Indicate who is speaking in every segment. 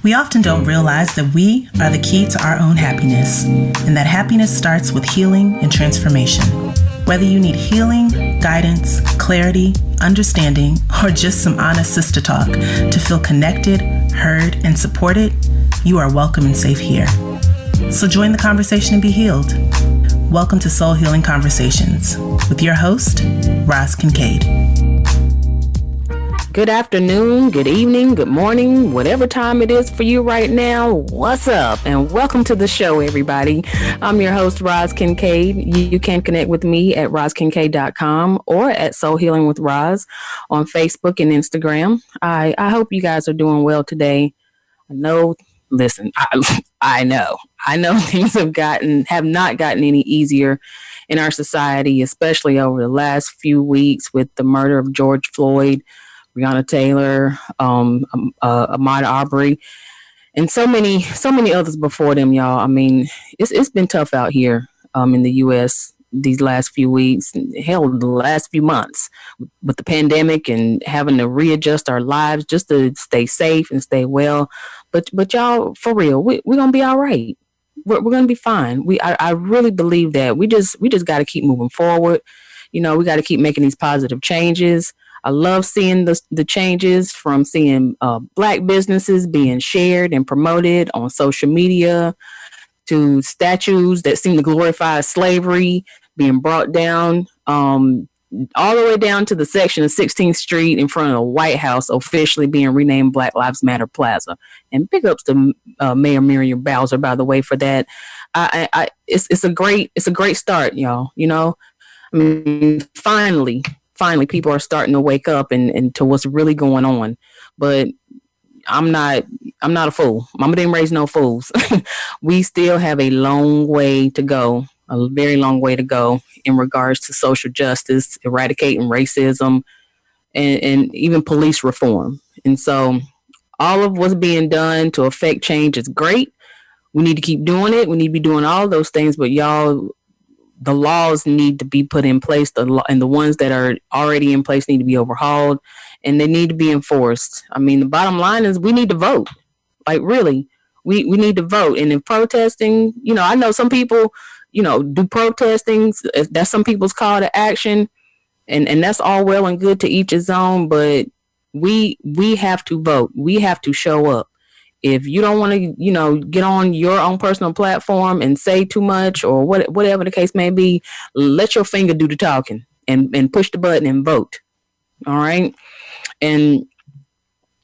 Speaker 1: We often don't realize that we are the key to our own happiness, and that happiness starts with healing and transformation. Whether you need healing, guidance, clarity, understanding, or just some honest sister talk to feel connected, heard, and supported, you are welcome and safe here. So join the conversation and be healed. Welcome to Soul Healing Conversations with your host, Roz Kincaid.
Speaker 2: Good afternoon, good evening, good morning, whatever time it is for you right now. What's up? And welcome to the show, everybody. I'm your host, Roz Kincaid. You can connect with me at rozkincaid.com or at Soul Healing with Roz on Facebook and Instagram. I hope you guys are doing well today. I know things have not gotten any easier in our society, especially over the last few weeks with the murder of George Floyd, Breonna Taylor, Ahmaud Arbery, and so many others before them, y'all. I mean, it's been tough out here in the U.S. these last few weeks, hell, the last few months with the pandemic and having to readjust our lives just to stay safe and stay well. But y'all, for real, we're gonna be all right. We're gonna be fine. I really believe that we just got to keep moving forward. You know, we got to keep making these positive changes. I love seeing the changes from seeing Black businesses being shared and promoted on social media to statues that seem to glorify slavery being brought down, all the way down to the section of 16th Street in front of the White House officially being renamed Black Lives Matter Plaza. And big ups to Mayor Muriel Bowser, by the way, for that. It's a great start, y'all. You know, I mean, finally, people are starting to wake up and to what's really going on. But I'm not a fool. Mama didn't raise no fools. We still have a long way to go, a very long way to go in regards to social justice, eradicating racism, and even police reform. And so all of what's being done to affect change is great. We need to keep doing it. We need to be doing all those things. But y'all, the laws need to be put in place, and the ones that are already in place need to be overhauled, and they need to be enforced. I mean, the bottom line is we need to vote. Like, really, we need to vote. And in protesting, you know, I know some people, you know, do protesting. That's some people's call to action, and that's all well and good, to each his own. But we have to vote. We have to show up. If you don't want to, you know, get on your own personal platform and say too much or whatever the case may be, let your finger do the talking and push the button and vote. All right. And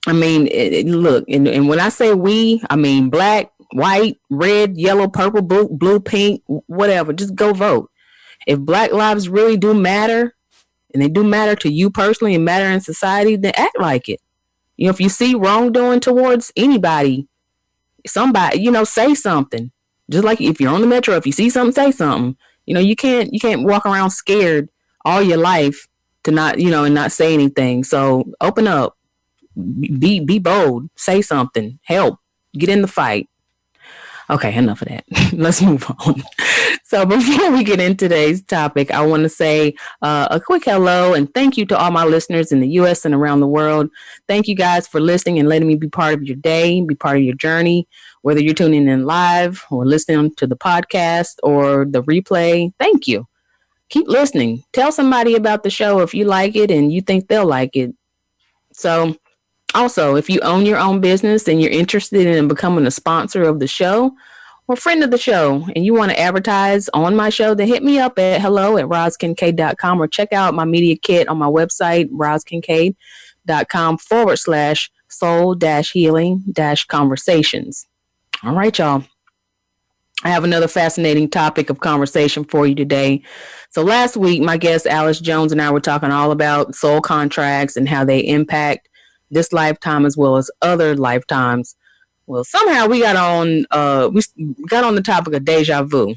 Speaker 2: I mean, look, and when I say we, I mean black, white, red, yellow, purple, blue, pink, whatever. Just go vote. If Black lives really do matter, and they do matter to you personally and matter in society, then act like it. You know, if you see wrongdoing towards anybody, somebody, you know, say something. Just like if you're on the metro, if you see something, say something. You know, you can't walk around scared all your life to not, you know, and not say anything. So open up, be bold, say something, help, get in the fight. Okay, enough of that. Let's move on. So before we get into today's topic, I want to say a quick hello and thank you to all my listeners in the U.S. and around the world. Thank you guys for listening and letting me be part of your day, be part of your journey, whether you're tuning in live or listening to the podcast or the replay. Thank you. Keep listening. Tell somebody about the show if you like it and you think they'll like it. So also, if you own your own business and you're interested in becoming a sponsor of the show or friend of the show and you want to advertise on my show, then hit me up at hello@rozkincaid.com or check out my media kit on my website, rozkincaid.com/soul-healing-conversations. All right, y'all. I have another fascinating topic of conversation for you today. So last week, my guest Alice Jones and I were talking all about soul contracts and how they impact this lifetime as well as other lifetimes. Well, somehow we got on the topic of déjà vu.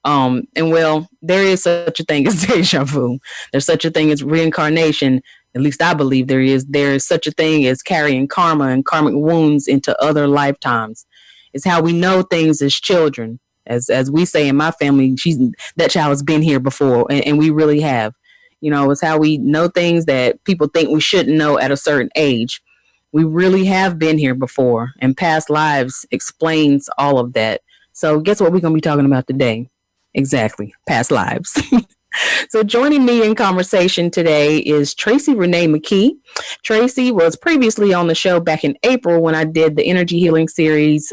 Speaker 2: And well, there is such a thing as déjà vu. There's such a thing as reincarnation. At least I believe there is. There is such a thing as carrying karma and karmic wounds into other lifetimes. It's how we know things as children. As we say in my family, that child has been here before, and we really have. You know, it's how we know things that people think we shouldn't know at a certain age. we really have been here before, and past lives explains all of that. So guess what we're going to be talking about today? Exactly, past lives. So joining me in conversation today is Tracey Renee McKee. Tracey was previously on the show back in April when I did the energy healing series.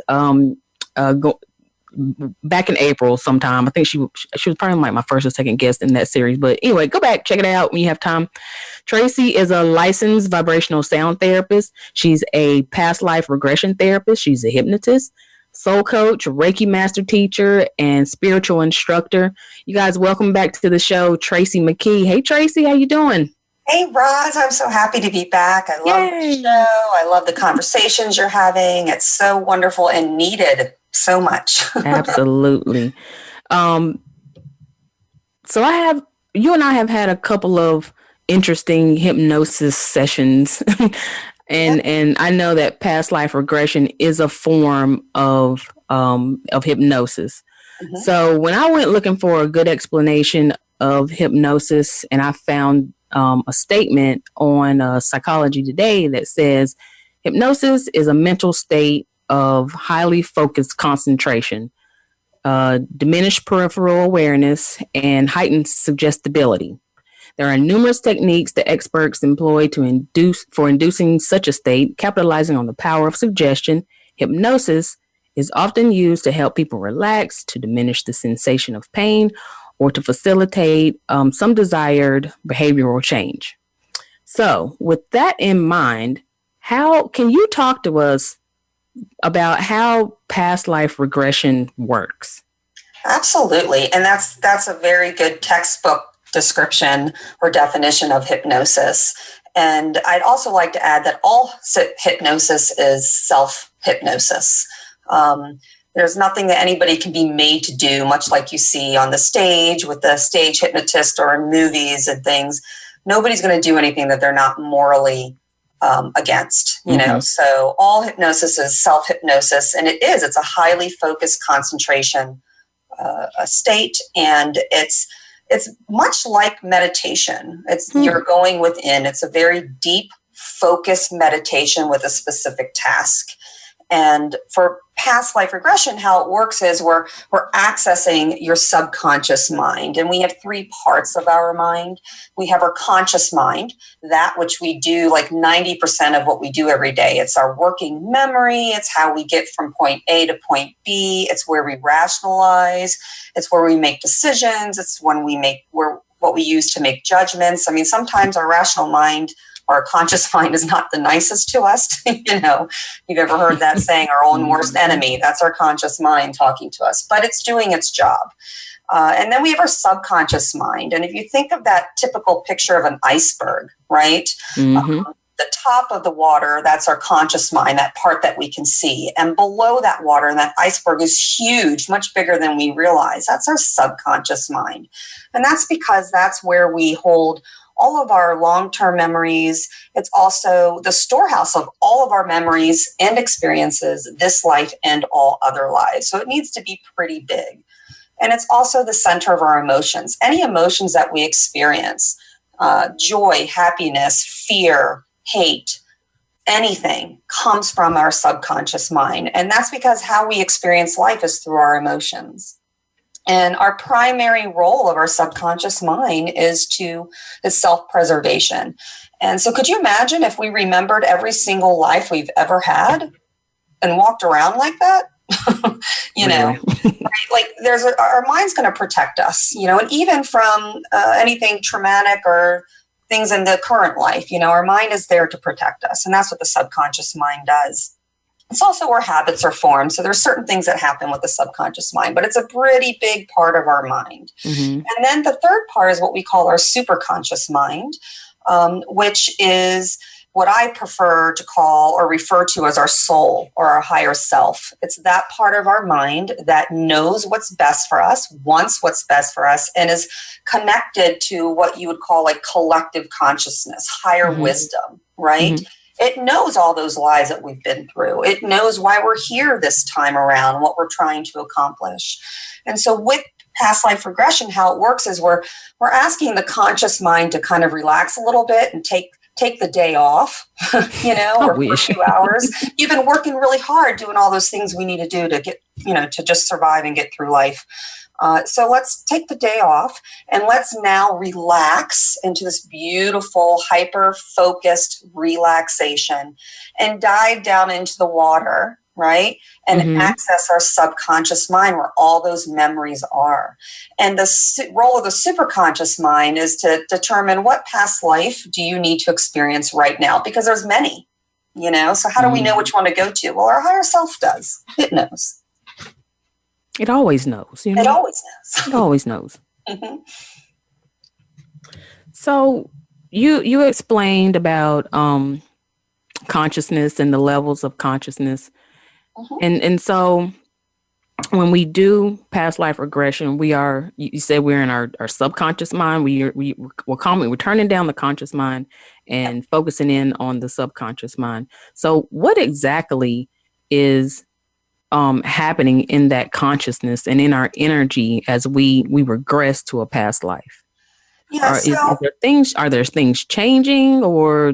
Speaker 2: Back in April sometime. I think she was probably like my first or second guest in that series. But anyway, go back, check it out when you have time. Tracey is a licensed vibrational sound therapist. She's a past life regression therapist. She's a hypnotist, soul coach, Reiki master teacher, and spiritual instructor. You guys, welcome back to the show, Tracey McKee. Hey, Tracey, how you doing?
Speaker 3: Hey, Roz, I'm so happy to be back. I love the show. I love the conversations you're having. It's so wonderful and needed so much.
Speaker 2: Absolutely. So you and I have had a couple of interesting hypnosis sessions. And I know that past life regression is a form of hypnosis. Mm-hmm. So when I went looking for a good explanation of hypnosis, and I found a statement on Psychology Today that says hypnosis is a mental state of highly focused concentration, diminished peripheral awareness, and heightened suggestibility. There are numerous techniques that experts employ to inducing such a state, capitalizing on the power of suggestion. Hypnosis is often used to help people relax, to diminish the sensation of pain, or to facilitate some desired behavioral change. So, with that in mind, how can you talk to us about how past life regression works?
Speaker 3: Absolutely. And that's a very good textbook description or definition of hypnosis. And I'd also like to add that all hypnosis is self-hypnosis. There's nothing that anybody can be made to do, much like you see on the stage with the stage hypnotist or in movies and things. Nobody's going to do anything that they're not morally against, you know. So all hypnosis is self-hypnosis, and it's a highly focused concentration state, and it's much like meditation. You're going within. It's a very deep, focused meditation with a specific task. And for past life regression, how it works is we're accessing your subconscious mind. And we have three parts of our mind. We have our conscious mind, that which we do like 90% of what we do every day. It's our working memory. It's how we get from point A to point B. It's where we rationalize. It's where we make decisions. It's what we use to make judgments. I mean, sometimes our rational mind, our conscious mind, is not the nicest to us. You know, you've ever heard that saying, our own worst enemy. That's our conscious mind talking to us, but it's doing its job. And then we have our subconscious mind. And if you think of that typical picture of an iceberg, right? The top of the water, that's our conscious mind, that part that we can see. And below that water, and that iceberg is huge, much bigger than we realize. That's our subconscious mind. And that's because that's where we hold all of our long-term memories. It's also the storehouse of all of our memories and experiences, this life and all other lives. So it needs to be pretty big. And it's also the center of our emotions. Any emotions that we experience, joy, happiness, fear, hate, anything, comes from our subconscious mind. And that's because how we experience life is through our emotions. And our primary role of our subconscious mind is self-preservation. And so could you imagine if we remembered every single life we've ever had and walked around like that? You know, right? Like our mind's going to protect us, you know, and even from anything traumatic or things in the current life, you know, our mind is there to protect us. And that's what the subconscious mind does. It's also where habits are formed. So there's certain things that happen with the subconscious mind, but it's a pretty big part of our mind. And then the third part is what we call our superconscious mind, which is what I prefer to call or refer to as our soul or our higher self. It's that part of our mind that knows what's best for us, wants what's best for us, and is connected to what you would call like collective consciousness, higher wisdom, right? It knows all those lives that we've been through. It knows why we're here this time around, what we're trying to accomplish. And so with past life regression, how it works is we're asking the conscious mind to kind of relax a little bit and take take the day off, or for a few hours. You've been working really hard doing all those things we need to do to get, to just survive and get through life. So let's take the day off and let's now relax into this beautiful, hyper-focused relaxation and dive down into the water, right? And access our subconscious mind where all those memories are. And the role of the superconscious mind is to determine what past life do you need to experience right now? Because there's many, so how do we know which one to go to? Well, our higher self does. It knows.
Speaker 2: It always knows.
Speaker 3: It always knows.
Speaker 2: It always knows. So you explained about consciousness and the levels of consciousness. And so when we do past life regression, you said we're in our subconscious mind. We're turning down the conscious mind and focusing in on the subconscious mind. So what exactly is happening in that consciousness and in our energy as we regress to a past life?
Speaker 3: Yeah,
Speaker 2: are there things changing or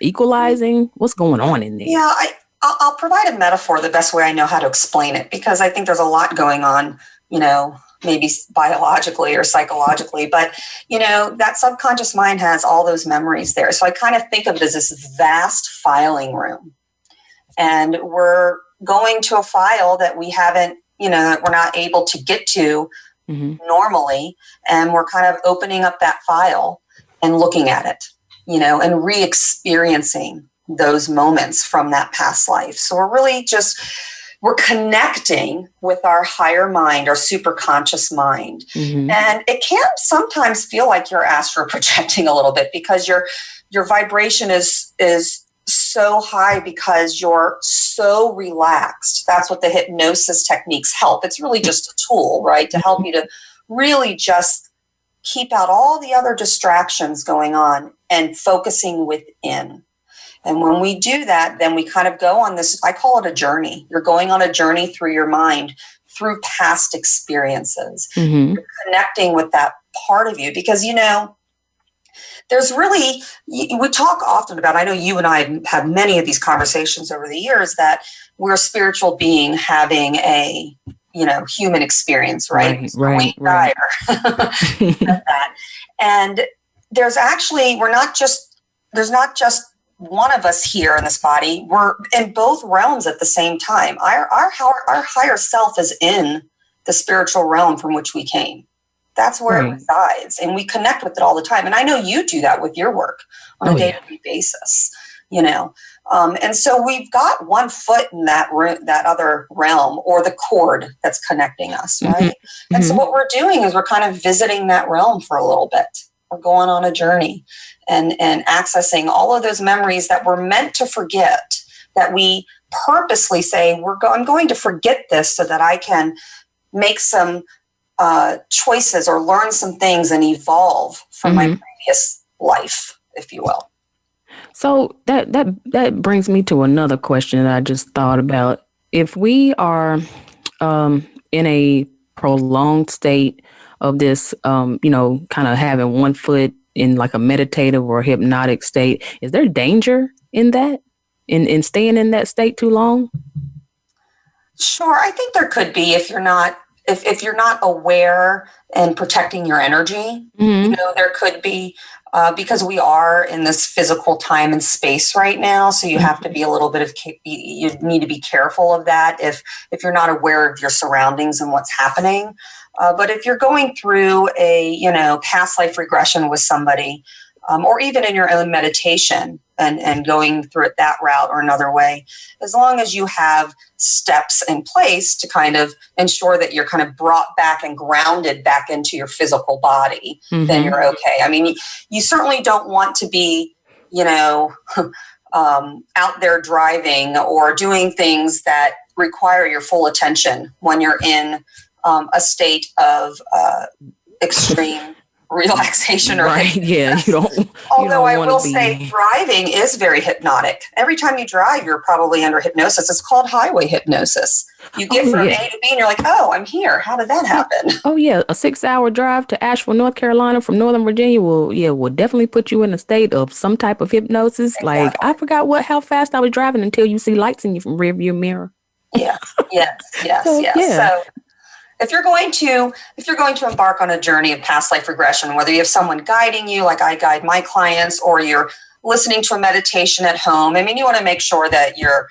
Speaker 2: equalizing? What's going on in there?
Speaker 3: Yeah, I'll provide a metaphor the best way I know how to explain it, because I think there's a lot going on, maybe biologically or psychologically, but, that subconscious mind has all those memories there. So I kind of think of it as this vast filing room, and we're going to a file that we haven't, that we're not able to get to normally. And we're kind of opening up that file and looking at it, and re-experiencing those moments from that past life. So we're connecting with our higher mind, our super conscious mind. And it can sometimes feel like you're astral projecting a little bit, because your vibration is so high because you're so relaxed. That's what the hypnosis techniques help. It's really just a tool, right, to help you to really just keep out all the other distractions going on and focusing within. And when we do that, then we kind of go on this, I call it a journey. You're going on a journey through your mind, through past experiences. You're connecting with that part of you, because, there's really, we talk often about, I know you and I have had many of these conversations over the years, that we're a spiritual being having a, human experience, right?
Speaker 2: Right.
Speaker 3: That. And there's actually, there's not just one of us here in this body. We're in both realms at the same time. Our higher self is in the spiritual realm from which we came. That's where it resides, and we connect with it all the time. And I know you do that with your work on a day-to-day basis, and so we've got one foot in that other realm, or the cord that's connecting us, right? And so what we're doing is we're kind of visiting that realm for a little bit. We're going on a journey and accessing all of those memories that we're meant to forget, that we purposely say, I'm going to forget this so that I can make some choices or learn some things and evolve from my previous life, if you will.
Speaker 2: So that brings me to another question that I just thought about. If we are in a prolonged state of this, kind of having one foot in like a meditative or hypnotic state, is there danger in that, in staying in that state too long?
Speaker 3: Sure, I think there could be if you're not aware and protecting your energy. There could be, because we are in this physical time and space right now. So you have to be a little bit you need to be careful of that if you're not aware of your surroundings and what's happening. But if you're going through a, past life regression with somebody, or even in your own meditation and going through it that route or another way, as long as you have steps in place to kind of ensure that you're kind of brought back and grounded back into your physical body, then you're okay. I mean, you certainly don't want to be, out there driving or doing things that require your full attention when you're in a state of extreme relaxation or
Speaker 2: right. Yeah, you don't.
Speaker 3: Although I will say driving is very hypnotic. Every time you drive, you're probably under hypnosis. It's called highway hypnosis. You get from A to B and you're like, oh, I'm here. How did that happen?
Speaker 2: Oh, yeah. A 6-hour drive to Asheville, North Carolina from Northern Virginia will definitely put you in a state of some type of hypnosis. Exactly. Like, I forgot how fast I was driving until you see lights in your rearview mirror.
Speaker 3: Yes. So, if you're going to embark on a journey of past life regression, whether you have someone guiding you, like I guide my clients, or you're listening to a meditation at home, I mean, you want to make sure that you're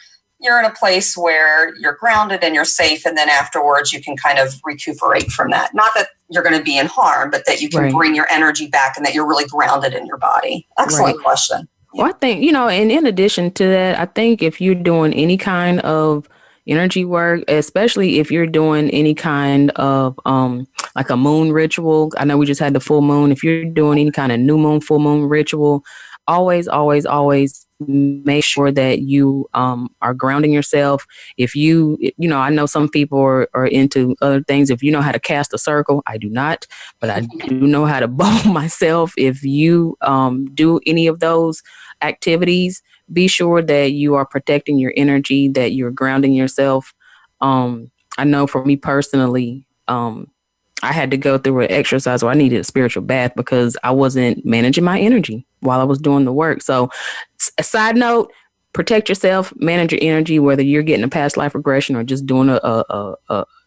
Speaker 3: in a place where you're grounded and you're safe, and then afterwards you can kind of recuperate from that. Not that you're going to be in harm, but that you can bring your energy back and that you're really grounded in your body. Excellent question.
Speaker 2: Well, I think, and in addition to that, I think if you're doing any kind of energy work, especially if you're doing any kind of like a moon ritual. I know we just had the full moon. If you're doing any kind of new moon, full moon ritual, always make sure that you are grounding yourself. If you I know some people are into other things. If you know how to cast a circle, I do not, but I do know how to bowl myself. If you do any of those activities, be sure that you are protecting your energy, that you're grounding yourself. I know for me personally, I had to go through an exercise where I needed a spiritual bath because I wasn't managing my energy while I was doing the work. So a side note, protect yourself, manage your energy, whether you're getting a past life regression or just doing a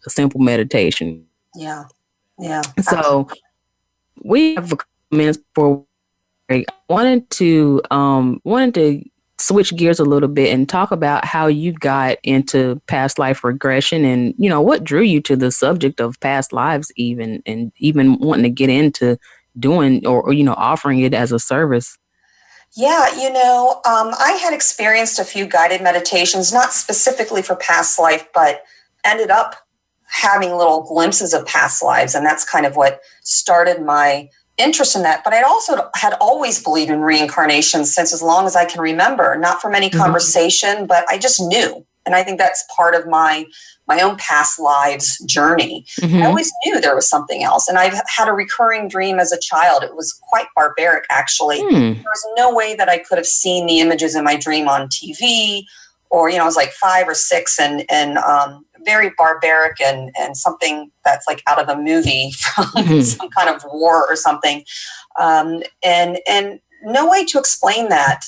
Speaker 2: simple meditation.
Speaker 3: Yeah.
Speaker 2: So we have a couple minutes for break. I wanted to switch gears a little bit and talk about how you got into past life regression and, what drew you to the subject of past lives even wanting to get into doing or offering it as a service.
Speaker 3: Yeah, I had experienced a few guided meditations, not specifically for past life, but ended up having little glimpses of past lives. And that's kind of what started my interest in that. But I also had always believed in reincarnation since as long as I can remember, not from any conversation, but I just knew. And I think that's part of my own past lives journey. I always knew there was something else. And I've had a recurring dream as a child. It was quite barbaric, actually. There was no way that I could have seen the images in my dream on TV, or, I was like 5 or 6 and very barbaric and something that's like out of a movie from some kind of war or something. And no way to explain that,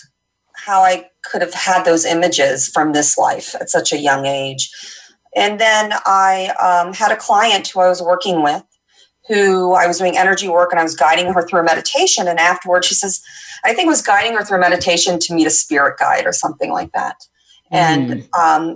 Speaker 3: how I could have had those images from this life at such a young age. And then I had a client who I was working with, who I was doing energy work, and I was guiding her through a meditation. And afterwards she says, I think I was guiding her through a meditation to meet a spirit guide or something like that. And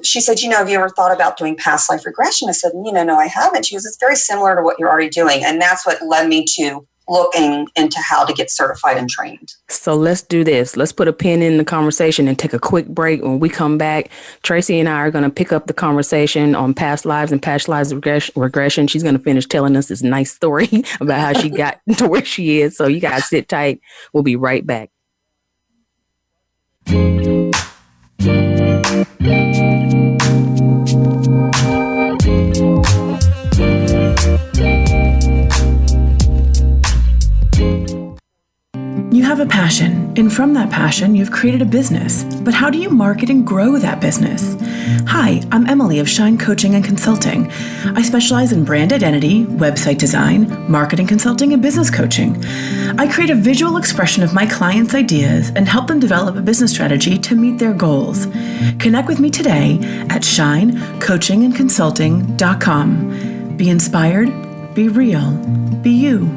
Speaker 3: she said, have you ever thought about doing past life regression? I said, no, I haven't. She goes, it's very similar to what you're already doing. And that's what led me to looking into how to get certified and trained. So
Speaker 2: let's do this. Let's put a pin in the conversation and take a quick break. When we come back, Tracey and I are going to pick up the conversation on past lives and past lives regression. She's going to finish telling us this nice story about how she got to where she is. So you guys sit tight. We'll be right back.
Speaker 4: You have a passion, and from that passion, you've created a business. But how do you market and grow that business? Hi, I'm Emily of Shine Coaching and Consulting. I specialize in brand identity, website design, marketing consulting, and business coaching. I create a visual expression of my clients' ideas and help them develop a business strategy to meet their goals. Connect with me today at shinecoachingandconsulting.com. Be inspired, be real, be you.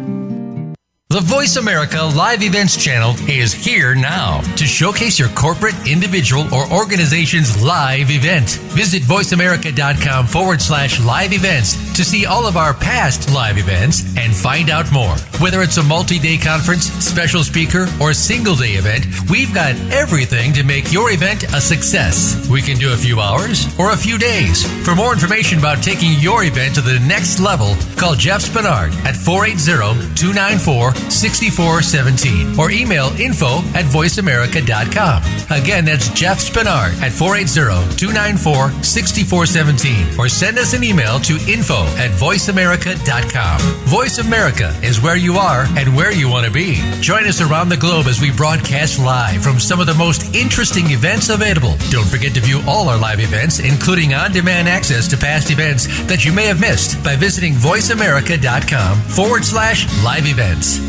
Speaker 5: The Voice America Live Events channel is here now to showcase your corporate, individual, or organization's live event. Visit voiceamerica.com/live events to see all of our past live events and find out more. Whether it's a multi-day conference, special speaker, or single-day event, we've got everything to make your event a success. We can do a few hours or a few days. For more information about taking your event to the next level, call Jeff Spinard at 480-294-6417 or email info@voiceamerica.com. Again, that's Jeff Spinard at 480-294-6417 or send us an email to info info at voiceamerica.com. Voice America is where you are and where you want to be. Join us around the globe as we broadcast live from some of the most interesting events available. Don't forget to view all our live events, including on-demand access to past events that you may have missed by visiting voiceamerica.com/live events.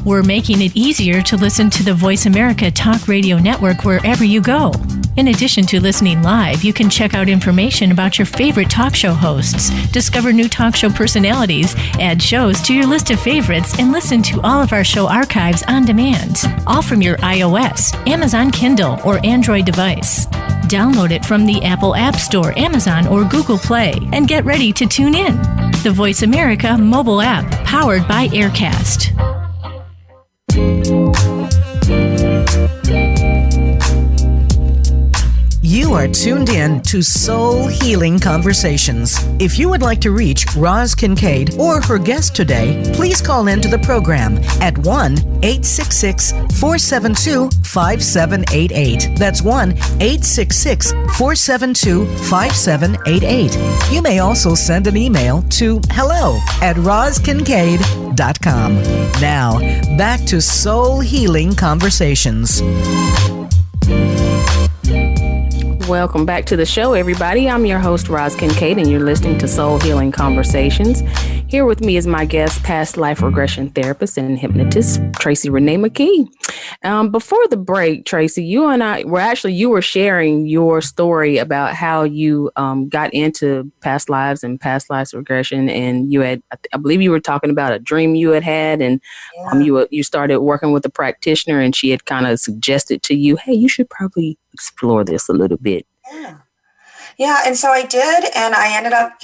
Speaker 6: We're making it easier to listen to the Voice America Talk Radio Network wherever you go. In addition to listening live, you can check out information about your favorite talk show hosts, discover new talk show personalities, add shows to your list of favorites, and listen to all of our show archives on demand, all from your iOS, Amazon Kindle, or Android device. Download it from the Apple App Store, Amazon, or Google Play, and get ready to tune in. The Voice America mobile app, powered by Aircast.
Speaker 7: You are tuned in to Soul Healing Conversations. If you would like to reach Roz Kincaid or her guest today, please call into the program at 1-866-472-5788. That's 1-866-472-5788. You may also send an email to hello@rozkincaid.com. Now, back to Soul Healing Conversations.
Speaker 2: Welcome back to the show, everybody. I'm your host, Roz Kincaid, and you're listening to Soul Healing Conversations. Here with me is my guest, past life regression therapist and hypnotist, Tracey McKee. Before the break, Tracey, you were sharing your story about how you got into past lives and past lives regression, and I believe you were talking about a dream you had, and you started working with a practitioner, and she had kind of suggested to you, hey, you should probably explore this a little bit.
Speaker 3: Yeah, and so I did, and I ended up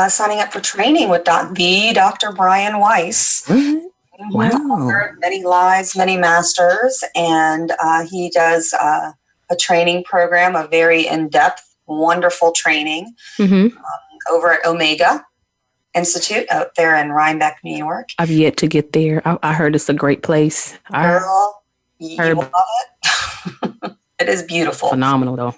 Speaker 3: signing up for training with Dr. Brian Weiss.
Speaker 2: Mm-hmm. Wow.
Speaker 3: Many lives, many masters, and he does a training program, a very in-depth, wonderful training over at Omega Institute out there in Rhinebeck, New York.
Speaker 2: I've yet to get there. I heard it's a great place.
Speaker 3: Girl, you will love it. It is beautiful.
Speaker 2: Phenomenal, though.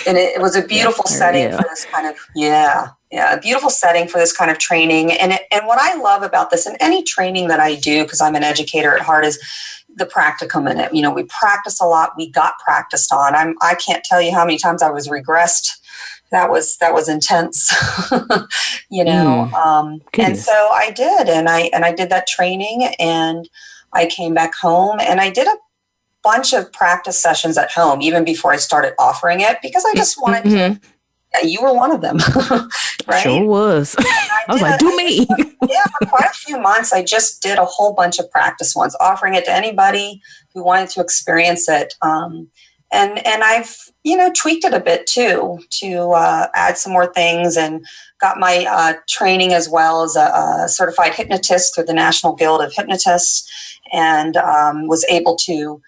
Speaker 3: And it was a beautiful setting for this kind of, a beautiful setting for this kind of training. And what I love about this, and any training that I do, because I'm an educator at heart, is the practicum in it. You know, we practice a lot. We got practiced on. I can't tell you how many times I was regressed. That was intense, and so I did, and I did that training, and I came back home, and I did a bunch of practice sessions at home even before I started offering it, because I just wanted to. You were one of them, right?
Speaker 2: Sure was. I was like, do me.
Speaker 3: For quite a few months, I just did a whole bunch of practice ones, offering it to anybody who wanted to experience it. And I've, tweaked it a bit too, to add some more things, and got my training as well as a certified hypnotist through the National Guild of Hypnotists, and was able to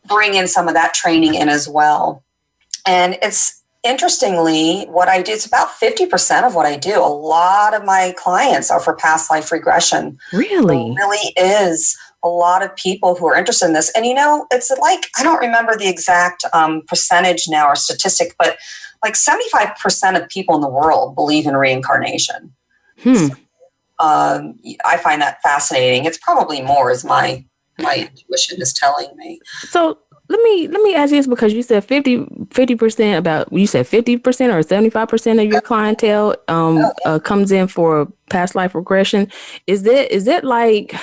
Speaker 3: bring in some of that training in as well. And it's interestingly what I do. It's about 50% of what I do. A lot of my clients are for past life regression.
Speaker 2: Really?
Speaker 3: There really is a lot of people who are interested in this. And, it's like, I don't remember the exact percentage now or statistic, but like 75% of people in the world believe in reincarnation. So, I find that fascinating. It's probably more, as my intuition is telling me.
Speaker 2: So let me ask you this, because you said 50% about, you said 50% or 75% of your clientele comes in for past life regression. Is that like,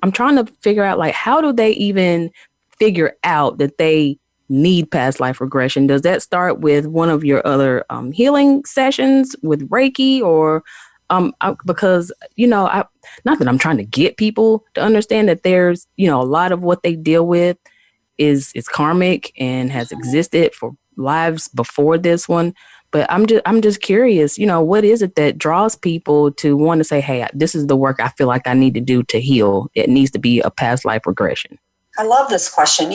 Speaker 2: I'm trying to figure out, like, how do they even figure out that they need past life regression? Does that start with one of your other healing sessions with Reiki, or because, not that I'm trying to get people to understand that there's, a lot of what they deal with is karmic and has existed for lives before this one. But I'm just curious, what is it that draws people to want to say, hey, this is the work I feel like I need to do to heal? It needs to be a past life regression.
Speaker 3: I love this question.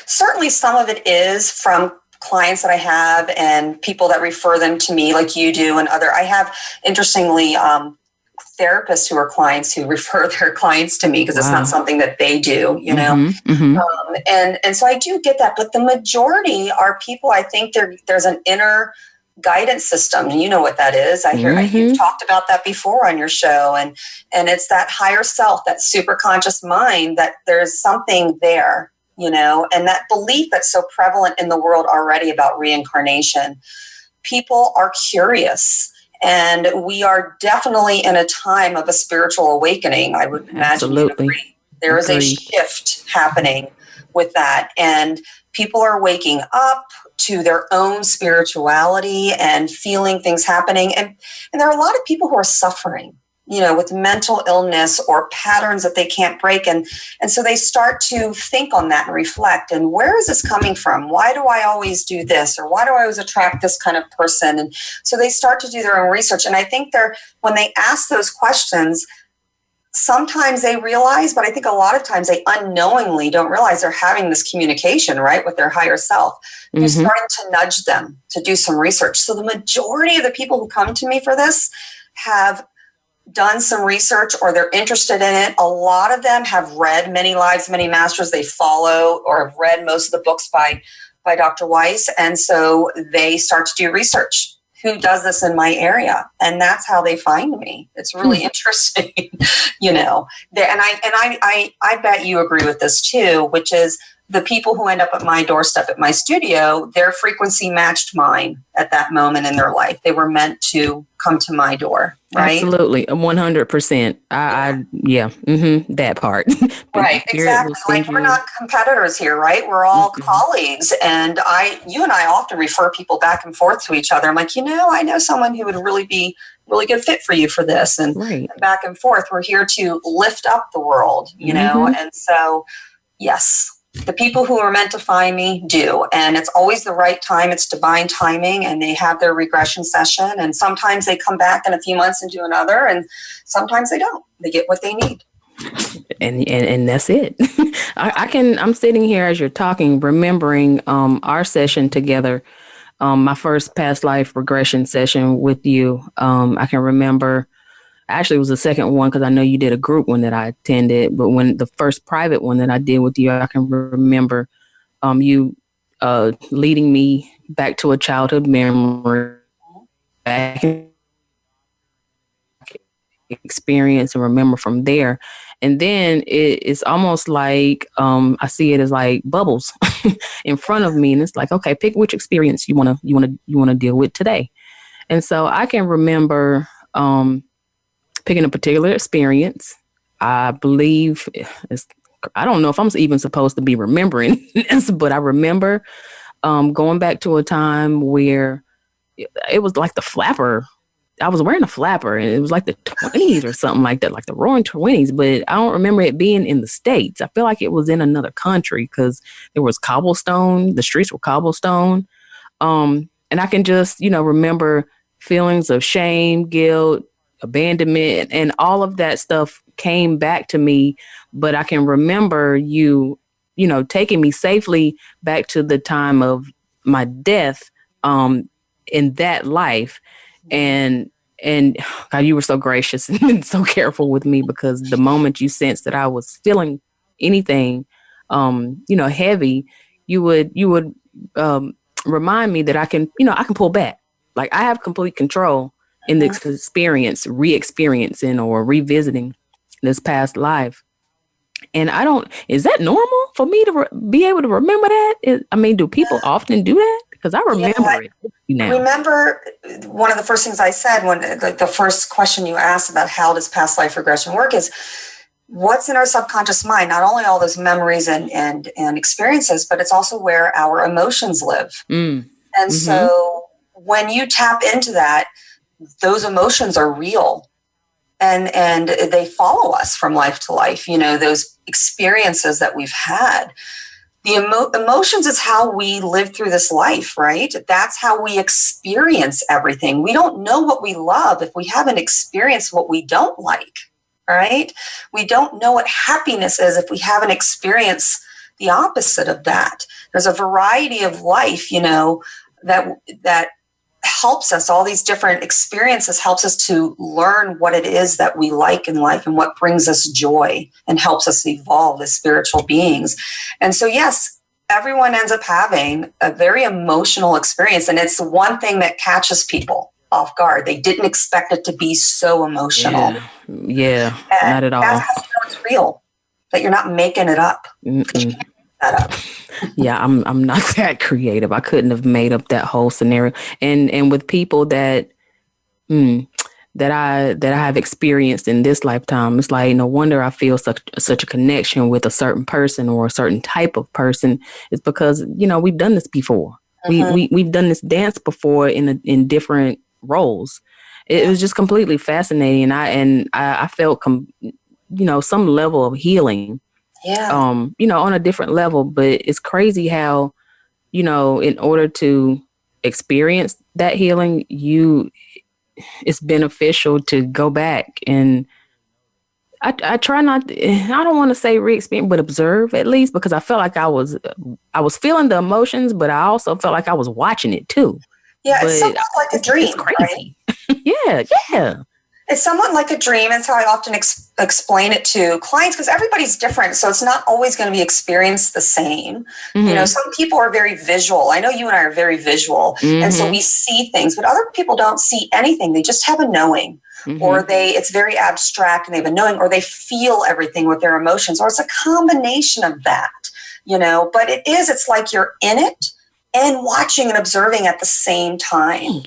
Speaker 3: Certainly some of it is from clients that I have and people that refer them to me, like you do, and I have, interestingly, therapists who are clients who refer their clients to me, because it's not something that they do, and so I do get that. But the majority are people, I think there's an inner guidance system. You know what that is. I hear you've talked about that before on your show. And it's that higher self, that super conscious mind, that there's something there, you know, and that belief that's so prevalent in the world already about reincarnation. People are curious. And we are definitely in a time of a spiritual awakening. I would imagine.
Speaker 2: Absolutely.
Speaker 3: There is a shift happening with that. And people are waking up to their own spirituality and feeling things happening. And there are a lot of people who are suffering, you know, with mental illness or patterns that they can't break. And so they start to think on that and reflect. And where is this coming from? Why do I always do this? Or why do I always attract this kind of person? And so they start to do their own research. And I think when they ask those questions, sometimes they realize, but I think a lot of times they unknowingly don't realize they're having this communication, right, with their higher self. You're starting to nudge them to do some research. So the majority of the people who come to me for this have done some research or they're interested in it. A lot of them have read Many Lives, Many Masters. They follow or have read most of the books by Dr. Weiss. And so they start to do research. Who does this in my area? And that's how they find me. It's really interesting, you know. And I bet you agree with this too, which is the people who end up at my doorstep at my studio, their frequency matched mine at that moment in their life. They were meant to come to my door, right?
Speaker 2: Absolutely, 100%. That part.
Speaker 3: Right, exactly. Like we're not competitors here, right? We're all colleagues. And you and I often refer people back and forth to each other. I'm like, you know, I know someone who would really be really good fit for you for this. And back and forth, we're here to lift up the world, you know? And so, yes. The people who are meant to find me do. And it's always the right time. It's divine timing. And they have their regression session. And sometimes they come back in a few months and do another. And sometimes they don't. They get what they need.
Speaker 2: And that's it. I'm sitting here as you're talking, remembering our session together, my first past life regression session with you. I can remember. Actually, it was the second one because I know you did a group one that I attended. But when the first private one that I did with you, I can remember you leading me back to a childhood memory, back experience and remember from there. And then it's almost like I see it as like bubbles in front of me, and it's like, okay, pick which experience you want to deal with today. And so I can remember. Picking a particular experience. I believe I don't know if I'm even supposed to be remembering this, but I remember going back to a time where it was like the flapper. I was wearing a flapper and it was like the 20s or something like that, like the roaring 20s, but I don't remember it being in the States. I feel like it was in another country because there was cobblestone. The streets were cobblestone. And I can just, remember feelings of shame, guilt, abandonment, and all of that stuff came back to me. But I can remember you taking me safely back to the time of my death in that life. And God, you were so gracious and so careful with me, because the moment you sensed that I was feeling anything, heavy, you would remind me that I can pull back. Like I have complete control in this experience, re-experiencing or revisiting this past life. And is that normal for me to be able to remember that? Do people often do that? Because I remember it now.
Speaker 3: Remember one of the first things I said when the first question you asked about how does past life regression work is what's in our subconscious mind, not only all those memories and experiences, but it's also where our emotions live. And so when you tap into that, those emotions are real and they follow us from life to life. Those experiences that we've had, the emotions is how we live through this life, right? That's how we experience everything. We don't know what we love if we haven't experienced what we don't like, right? We don't know what happiness is if we haven't experienced the opposite of that. There's a variety of life, that helps us, all these different experiences helps us to learn what it is that we like in life and what brings us joy and helps us evolve as spiritual beings. And so, yes, everyone ends up having a very emotional experience. And it's the one thing that catches people off guard. They didn't expect it to be so emotional.
Speaker 2: Yeah, not at all.
Speaker 3: That's how you know it's real, that you're not making it up. You can't make that up.
Speaker 2: Yeah, I'm not that creative. I couldn't have made up that whole scenario. And with people that I have experienced in this lifetime, it's like no wonder I feel such a connection with a certain person or a certain type of person. It's because we've done this before. We've done this dance before in different roles. It was just completely fascinating, and I felt some level of healing.
Speaker 3: Yeah.
Speaker 2: On a different level, but it's crazy how, in order to experience that healing, it's beneficial to go back. And I try not, I don't want to say re-experience, but observe at least, because I felt like I was feeling the emotions, but I also felt like I was watching it too.
Speaker 3: Yeah.
Speaker 2: But
Speaker 3: it's somewhat like a dream.
Speaker 2: It's crazy. Right? Yeah.
Speaker 3: It's somewhat like a dream. It's how I often explain it to clients, because everybody's different. So it's not always going to be experienced the same.
Speaker 2: Mm-hmm.
Speaker 3: Some people are very visual. I know you and I are very visual.
Speaker 2: Mm-hmm.
Speaker 3: And so we see things, but other people don't see anything. They just have a knowing, or it's very abstract and they have a knowing, or they feel everything with their emotions, or it's a combination of that, but it's like you're in it and watching and observing at the same time.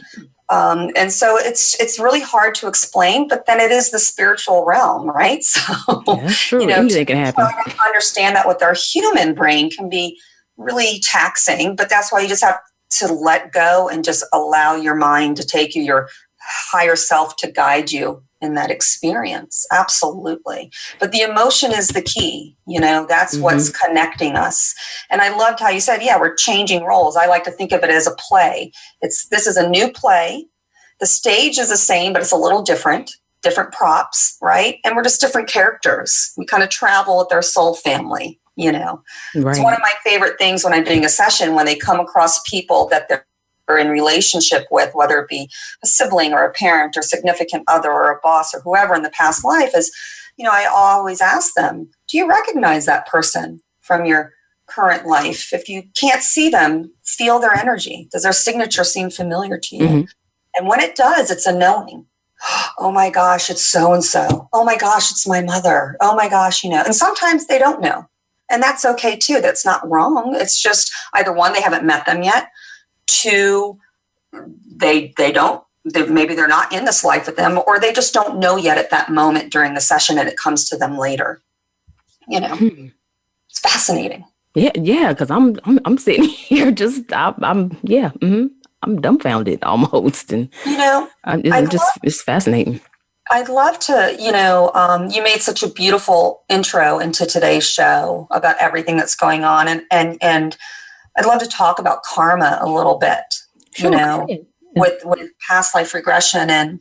Speaker 3: And so it's really hard to explain, but then it is the spiritual realm, right? So,
Speaker 2: that's true. Anything can happen.
Speaker 3: To understand that with our human brain can be really taxing, but that's why you just have to let go and just allow your mind to take you, your higher self to guide you in that experience. Absolutely. But the emotion is the key, that's what's connecting us. And I loved how you said, we're changing roles. I like to think of it as a play. This is a new play. The stage is the same, but it's a little different props, right? And we're just different characters. We kind of travel with our soul family, Right. It's one of my favorite things when I'm doing a session, when they come across people that they're in relationship with, whether it be a sibling or a parent or significant other or a boss or whoever in the past life, is, I always ask them, do you recognize that person from your current life? If you can't see them, feel their energy. Does their signature seem familiar to you? Mm-hmm. And when it does, it's a knowing. Oh my gosh, it's so-and-so. Oh my gosh, it's my mother. Oh my gosh, and sometimes they don't know. And that's okay too. That's not wrong. It's just either one, they haven't met them yet. Two, maybe they're not in this life with them, or they just don't know yet at that moment during the session, and it comes to them later. It's fascinating.
Speaker 2: Yeah, because I'm sitting here just I'm dumbfounded almost, and it's fascinating.
Speaker 3: I'd love to, you made such a beautiful intro into today's show about everything that's going on, and I'd love to talk about karma a little bit,
Speaker 2: Sure,
Speaker 3: with past life regression and,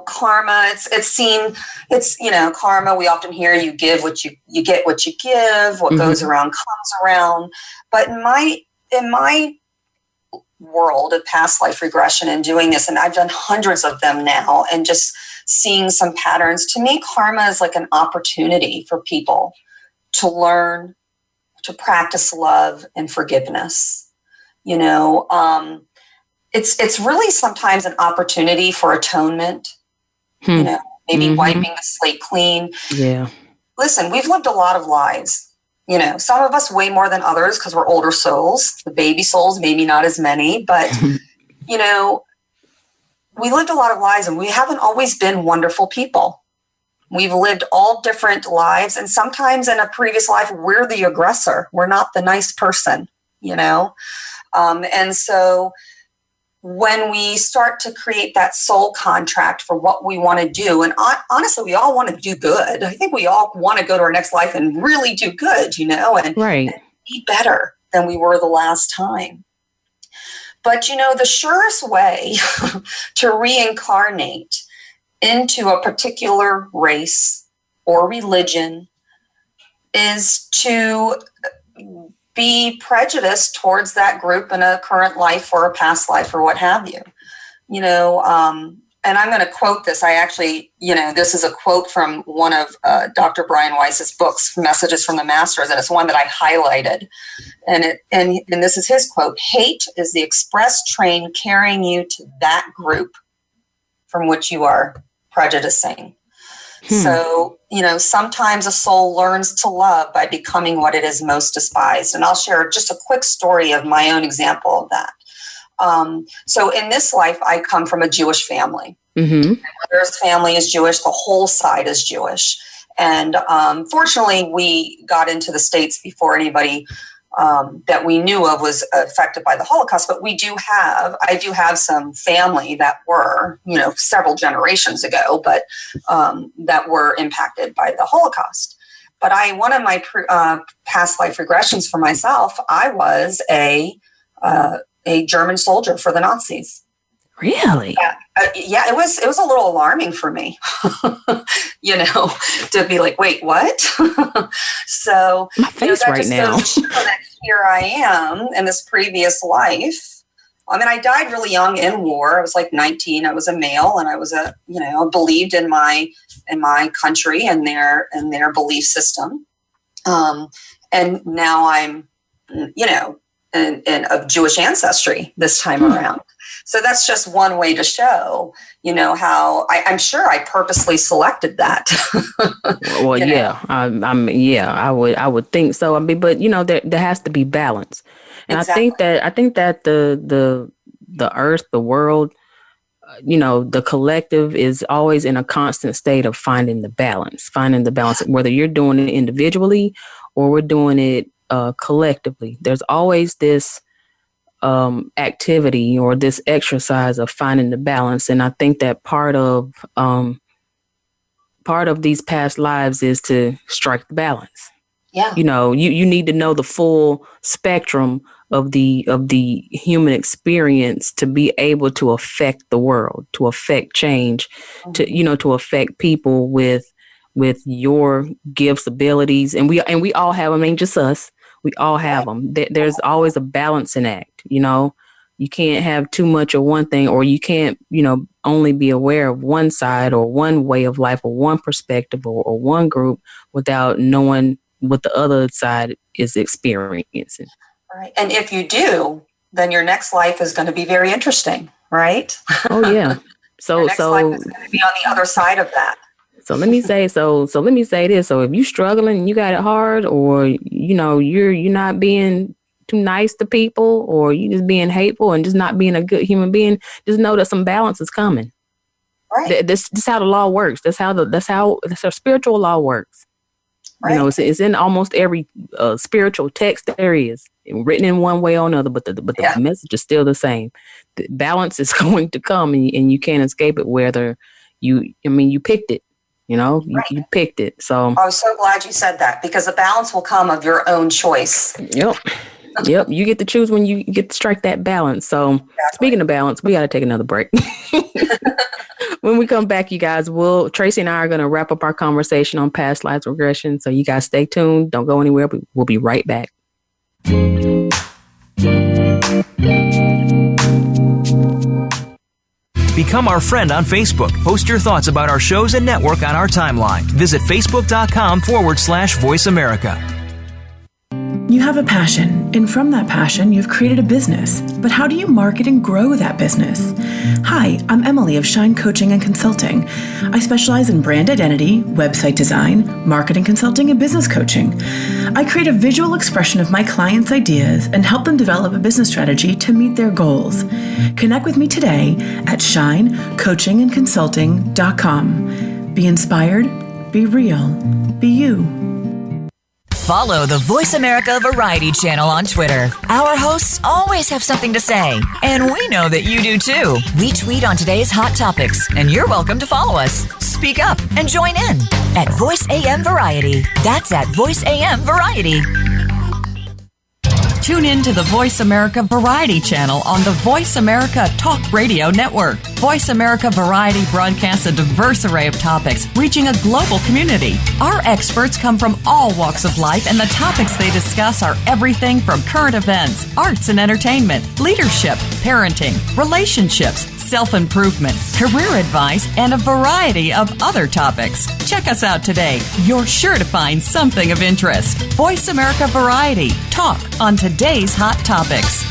Speaker 3: karma. It's karma. We often hear you give what you get what you give, what goes around comes around. But in my world of past life regression and doing this, and I've done hundreds of them now, and just seeing some patterns, to me, karma is like an opportunity for people to learn, to practice love and forgiveness. It's really sometimes an opportunity for atonement, maybe wiping the slate clean.
Speaker 2: Yeah.
Speaker 3: Listen, we've lived a lot of lives, some of us way more than others because we're older souls, the baby souls, maybe not as many, but, we lived a lot of lives and we haven't always been wonderful people. We've lived all different lives. And sometimes in a previous life, we're the aggressor. We're not the nice person, and so when we start to create that soul contract for what we want to do, and honestly, we all want to do good. I think we all want to go to our next life and really do good, and be better than we were the last time. But, the surest way to reincarnate into a particular race or religion is to be prejudiced towards that group in a current life or a past life or what have you. and I'm going to quote this. I actually, this is a quote from one of Dr. Brian Weiss's books, Messages from the Masters, and it's one that I highlighted. And this is his quote: "Hate is the express train carrying you to that group from which you are prejudicing." So, sometimes a soul learns to love by becoming what it is most despised. And I'll share just a quick story of my own example of that. So in this life, I come from a Jewish family. Mm-hmm. My mother's family is Jewish. The whole side is Jewish. And fortunately, we got into the States before anybody that we knew of was affected by the Holocaust. But I do have some family that were, several generations ago, but that were impacted by the Holocaust. But one of my past life regressions for myself, I was a German soldier for the Nazis.
Speaker 2: Really?
Speaker 3: Yeah, it was a little alarming for me, to be like, wait, what? So
Speaker 2: my face
Speaker 3: that
Speaker 2: right
Speaker 3: just
Speaker 2: now.
Speaker 3: goes to show that here I am in this previous life. I mean, I died really young in war. I was like 19. I was a male, and I was believed in my country and their belief system. And now I'm, and of Jewish ancestry this time around. So that's just one way to show, how I'm sure I purposely selected that.
Speaker 2: Well, yeah, I would think so. I mean, but there has to be balance, and exactly. I think that the earth, the world, the collective is always in a constant state of finding the balance, whether you're doing it individually or we're doing it collectively. There's always this activity or this exercise of finding the balance. And I think that part of these past lives is to strike the balance.
Speaker 3: Yeah.
Speaker 2: You need to know the full spectrum of the human experience to be able to affect the world, to affect change, to affect people with your gifts, abilities. And we all have them, ain't just us. We all have them. There's always a balancing act. You can't have too much of one thing, or you can't, only be aware of one side or one way of life or one perspective or one group without knowing what the other side is experiencing.
Speaker 3: Right. And if you do, then your next life is going to be very interesting, right?
Speaker 2: Oh, yeah. So
Speaker 3: your next life is going to be on the other side of that.
Speaker 2: So let me say this. So if you're struggling and you got it hard, or, you're not being too nice to people, or you just being hateful and just not being a good human being, just know that some balance is coming.
Speaker 3: Right.
Speaker 2: This is how the law works. That's how spiritual law works. Right. It's in almost every spiritual text there is, written in one way or another, but the message is still the same. The balance is going to come, and you can't escape it, whether you picked it. You picked it. So
Speaker 3: I was so glad you said that, because the balance will come of your own choice.
Speaker 2: Yep. You get to choose when you get to strike that balance. So Speaking of balance, we got to take another break. When we come back, you guys, Tracey and I are going to wrap up our conversation on past lives regression. So you guys stay tuned. Don't go anywhere. We'll be right back.
Speaker 8: Become our friend on Facebook. Post your thoughts about our shows and network on our timeline. Visit facebook.com/Voice America.
Speaker 4: You have a passion, and from that passion, you've created a business. But how do you market and grow that business? Hi, I'm Emily of Shine Coaching and Consulting. I specialize in brand identity, website design, marketing consulting, and business coaching. I create a visual expression of my clients' ideas and help them develop a business strategy to meet their goals. Connect with me today at shinecoachingandconsulting.com. Be inspired, be real, be you.
Speaker 9: Follow the Voice America Variety channel on Twitter. Our hosts always have something to say, and we know that you do too. We tweet on today's hot topics, and you're welcome to follow us. Speak up and join in at Voice AM Variety. That's at Voice AM Variety. Tune in to the Voice America Variety channel on the Voice America Talk Radio Network. Voice America Variety broadcasts a diverse array of topics, reaching a global community. Our experts come from all walks of life, and the topics they discuss are everything from current events, arts and entertainment, leadership, parenting, relationships, self-improvement, career advice, and a variety of other topics. Check us out today. You're sure to find something of interest. Voice America Variety. Talk on today's hot topics.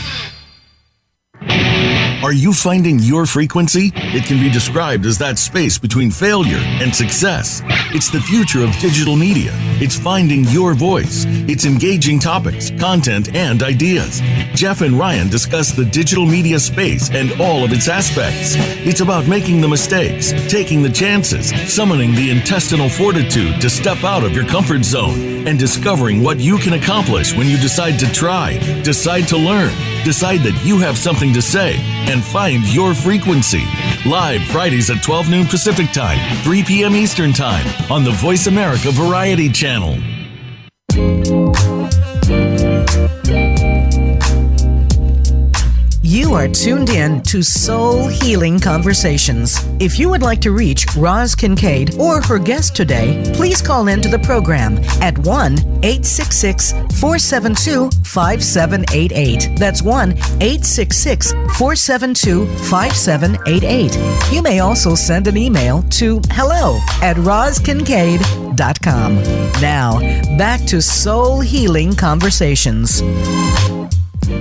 Speaker 10: Are you finding your frequency? It can be described as that space between failure and success. It's the future of digital media. It's finding your voice. It's engaging topics, content, and ideas. Jeff and Ryan discuss the digital media space and all of its aspects. It's about making the mistakes, taking the chances, summoning the intestinal fortitude to step out of your comfort zone, and discovering what you can accomplish when you decide to try, decide to learn, decide that you have something to say, and find your frequency. Live Fridays at 12 noon Pacific Time, 3 p.m. Eastern Time on the Voice America Variety Channel.
Speaker 7: You are tuned in to Soul Healing Conversations. If you would like to reach Roz Kincaid or her guest today, please call into the program at 1-866-472-5788. That's 1-866-472-5788. You may also send an email to hello@rozkincaid.com. Now, back to Soul Healing Conversations.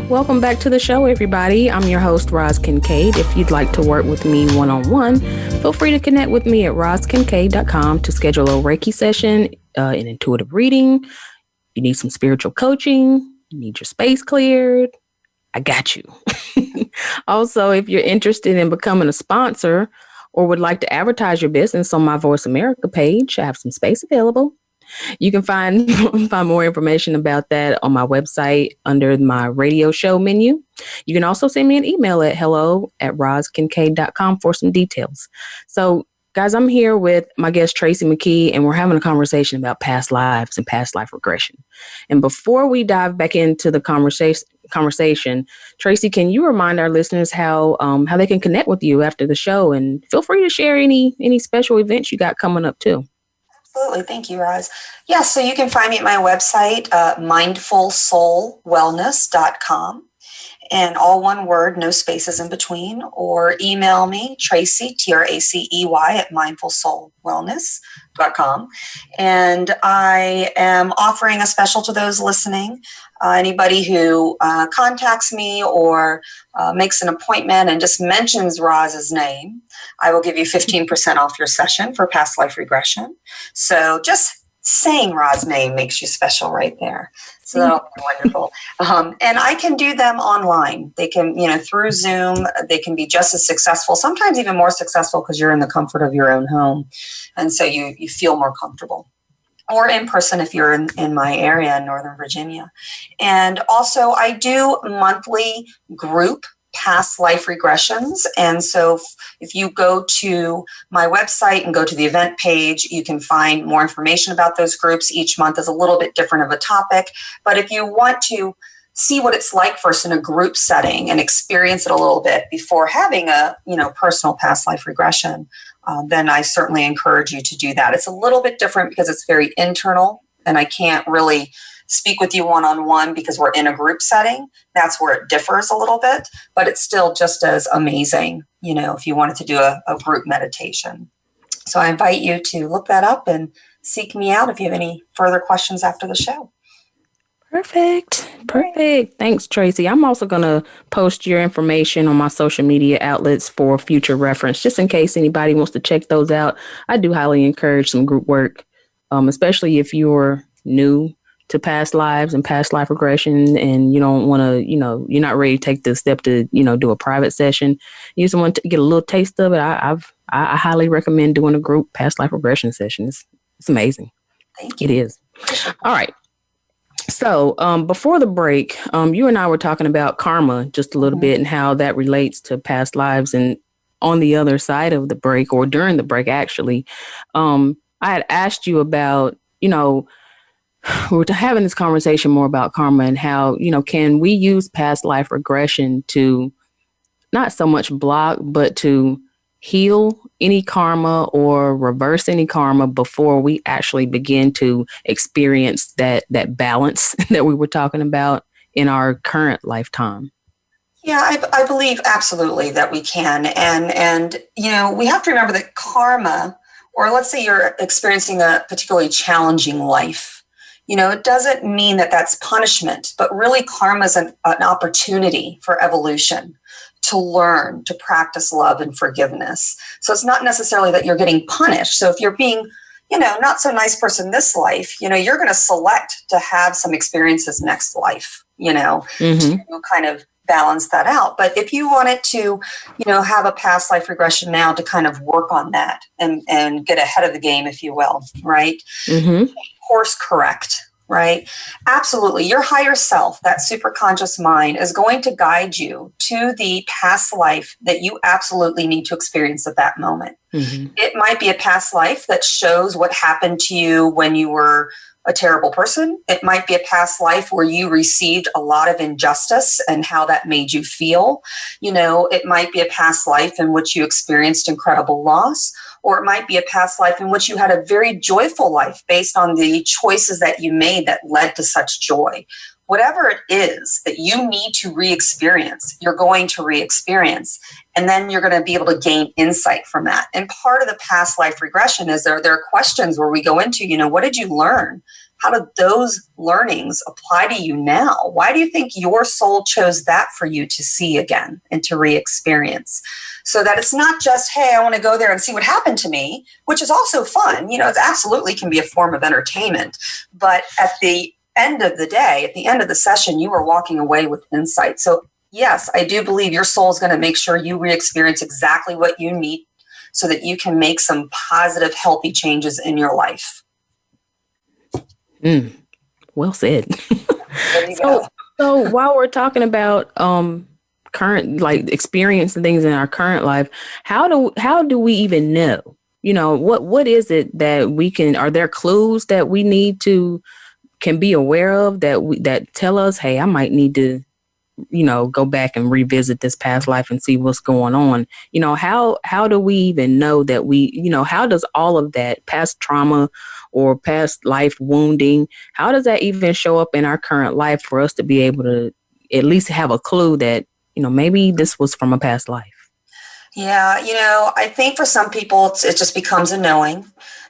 Speaker 2: Welcome back to the show, everybody. I'm your host, Roz Kincaid. If you'd like to work with me one-on-one, feel free to connect with me at rozkincaid.com to schedule a Reiki session, an intuitive reading. You need some spiritual coaching. You need your space cleared. I got you. Also, if you're interested in becoming a sponsor or would like to advertise your business on my Voice America page, I have some space available. You can find more information about that on my website under my radio show menu. You can also send me an email at hello@rozkincaid.com for some details. So, guys, I'm here with my guest, Tracey McKee, and we're having a conversation about past lives and past life regression. And before we dive back into the conversation, Tracey, can you remind our listeners how they can connect with you after the show? And feel free to share any special events you got coming up too.
Speaker 3: Absolutely. Thank you, Roz. Yeah, so you can find me at my website, mindfulsoulwellness.com, and all one word, no spaces in between, or email me, Tracey, Tracey, at mindfulsoulwellness.com. And I am offering a special to those listening. Anybody who contacts me or makes an appointment and just mentions Roz's name, I will give you 15% off your session for past life regression. So just saying Roz's name makes you special right there. So that'll be wonderful. And I can do them online. They can, through Zoom, they can be just as successful, sometimes even more successful because you're in the comfort of your own home. And so you feel more comfortable. Or in person if you're in my area in Northern Virginia. And also I do monthly group past life regressions. And so if you go to my website and go to the event page, you can find more information about those groups. Each month is a little bit different of a topic. But if you want to see what it's like first in a group setting and experience it a little bit before having a personal past life regression, then I certainly encourage you to do that. It's a little bit different because it's very internal and I can't really speak with you one-on-one because we're in a group setting. That's where it differs a little bit, but it's still just as amazing, if you wanted to do a group meditation. So I invite you to look that up and seek me out if you have any further questions after the show.
Speaker 2: Perfect. Thanks, Tracey. I'm also going to post your information on my social media outlets for future reference, just in case anybody wants to check those out. I do highly encourage some group work, especially if you're new to past lives and past life regression and you don't want to, you're not ready to take the step to, do a private session. You just want to get a little taste of it. I highly recommend doing a group past life regression session. It's amazing.
Speaker 3: Thank you.
Speaker 2: It is. All right. So before the break, you and I were talking about karma just a little bit and how that relates to past lives. And on the other side of the break, or during the break, actually, I had asked you about, we were having this conversation more about karma and how, can we use past life regression to not so much block, but to heal any karma or reverse any karma before we actually begin to experience that balance that we were talking about in our current lifetime?
Speaker 3: Yeah, I believe absolutely that we can. And, we have to remember that karma, or let's say you're experiencing a particularly challenging life, it doesn't mean that that's punishment, but really karma is an opportunity for evolution, to learn, to practice love and forgiveness. So it's not necessarily that you're getting punished. So if you're being, not so nice person this life, you're going to select to have some experiences next life, to kind of balance that out. But if you wanted to, have a past life regression now to kind of work on that and get ahead of the game, if you will, right? Course correct, right? Absolutely. Your higher self, that superconscious mind, is going to guide you to the past life that you absolutely need to experience at that moment. It might be a past life that shows what happened to you when you were a terrible person. It might be a past life where you received a lot of injustice and how that made you feel. It might be a past life in which you experienced incredible loss, or it might be a past life in which you had a very joyful life based on the choices that you made that led to such joy. Whatever it is that you need to re-experience, you're going to re-experience, and then you're going to be able to gain insight from that. And part of the past life regression is there are questions where we go into, what did you learn? How did those learnings apply to you now? Why do you think your soul chose that for you to see again and to re-experience? So that it's not just, hey, I want to go there and see what happened to me, which is also fun. It absolutely can be a form of entertainment. But at the end of the day, at the end of the session, you are walking away with insight. So yes, I do believe your soul is going to make sure you re-experience exactly what you need so that you can make some positive, healthy changes in your life.
Speaker 2: Well said.
Speaker 3: There you go.
Speaker 2: So while we're talking about current experience and things in our current life, how do we even know? What is it that we can? Are there clues that we need to can be aware of that tell us, hey, I might need to, go back and revisit this past life and see what's going on? How do we even know that how does all of that past trauma or past life wounding, how does that even show up in our current life for us to be able to at least have a clue that, maybe this was from a past life?
Speaker 3: Yeah, I think for some people it just becomes a knowing.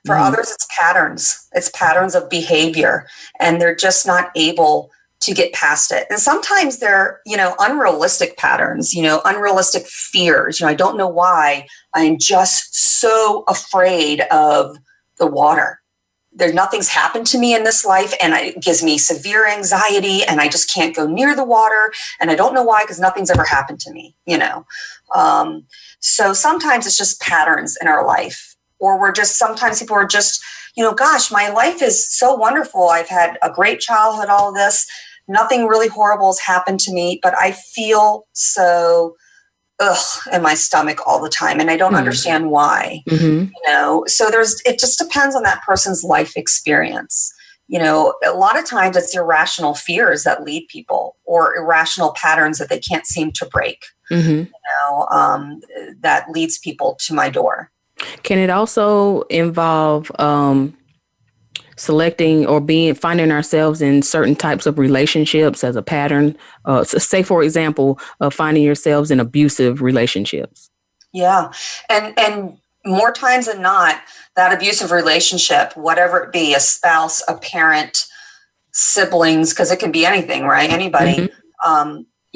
Speaker 3: For others, it's patterns. It's patterns of behavior, and they're just not able to get past it. And sometimes they're, unrealistic patterns, unrealistic fears. I don't know why I'm just so afraid of the water. Nothing's happened to me in this life, and it gives me severe anxiety, and I just can't go near the water, and I don't know why, because nothing's ever happened to me, So sometimes it's just patterns in our life, or sometimes people are just, gosh, my life is so wonderful. I've had a great childhood, all of this. Nothing really horrible has happened to me, but I feel so in my stomach all the time, and I don't understand why. So it just depends on that person's life experience. A lot of times it's irrational fears that lead people, or irrational patterns that they can't seem to break. That leads people to my door.
Speaker 2: Can it also involve selecting or finding ourselves in certain types of relationships as a pattern? Say, for example, finding yourselves in abusive relationships.
Speaker 3: Yeah. And more times than not, that abusive relationship, whatever it be, a spouse, a parent, siblings, because it can be anything, right? Anybody.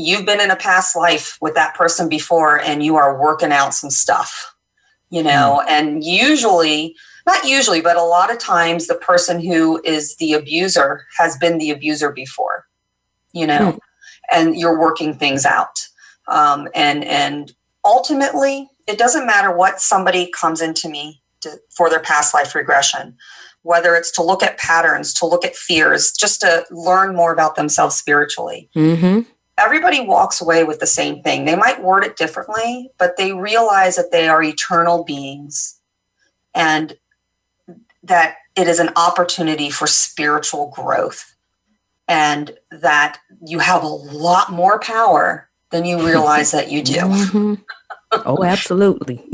Speaker 3: You've been in a past life with that person before, and you are working out some stuff, and not usually, but a lot of times the person who is the abuser has been the abuser before, and you're working things out. And ultimately, it doesn't matter what somebody comes into me for their past life regression, whether it's to look at patterns, to look at fears, just to learn more about themselves spiritually. Everybody walks away with the same thing. They might word it differently, but they realize that they are eternal beings and that it is an opportunity for spiritual growth, and that you have a lot more power than you realize that you do.
Speaker 2: Oh, absolutely.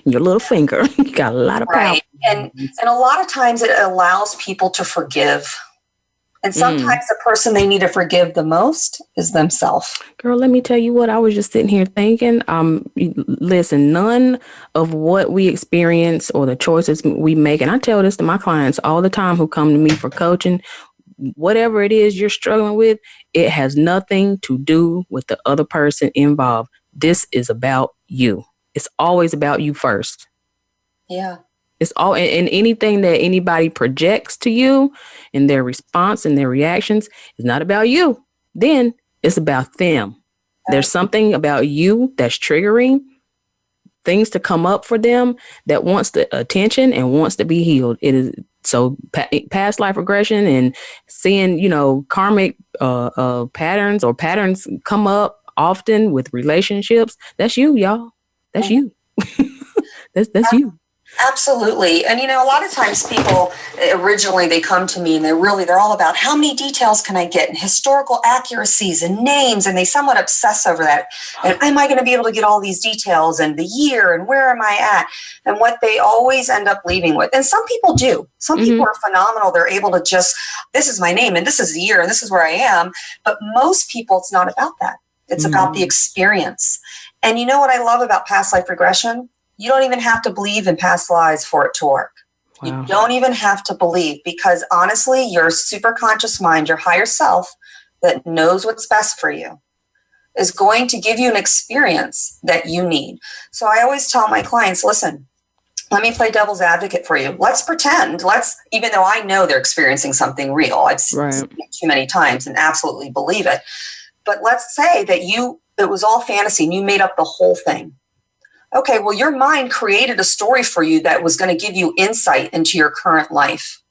Speaker 2: Your little finger, you got a lot of power.
Speaker 3: Right. And a lot of times it allows people to forgive And sometimes the person they need to forgive the most is themselves.
Speaker 2: Girl, let me tell you what, I was just sitting here thinking, listen, none of what we experience or the choices we make, and I tell this to my clients all the time who come to me for coaching, whatever it is you're struggling with, it has nothing to do with the other person involved. This is about you. It's always about you first.
Speaker 3: Yeah.
Speaker 2: It's all, and anything that anybody projects to you and their response and their reactions is not about you. Then it's about them. Right. There's something about you that's triggering things to come up for them that wants the attention and wants to be healed. It is so past life regression and seeing, karmic patterns or patterns come up often with relationships. That's you, y'all. That's you. that's you.
Speaker 3: Absolutely. And, a lot of times people originally they come to me and they're all about how many details can I get and historical accuracies and names. And they somewhat obsess over that. And am I going to be able to get all these details and the year and where am I at? And what they always end up leaving with. And some people do. Some people are phenomenal. They're able to just, this is my name and this is the year and this is where I am. But most people, it's not about that. It's about the experience. And you know what I love about past life regression? You don't even have to believe in past lives for it to work. Wow. You don't even have to believe because honestly, your superconscious mind, your higher self that knows what's best for you is going to give you an experience that you need. So I always tell my clients, listen, let me play devil's advocate for you. Let's pretend, even though I know they're experiencing something real, I've seen it too many times and absolutely believe it. But let's say that it was all fantasy and you made up the whole thing. Okay, well, your mind created a story for you that was going to give you insight into your current life.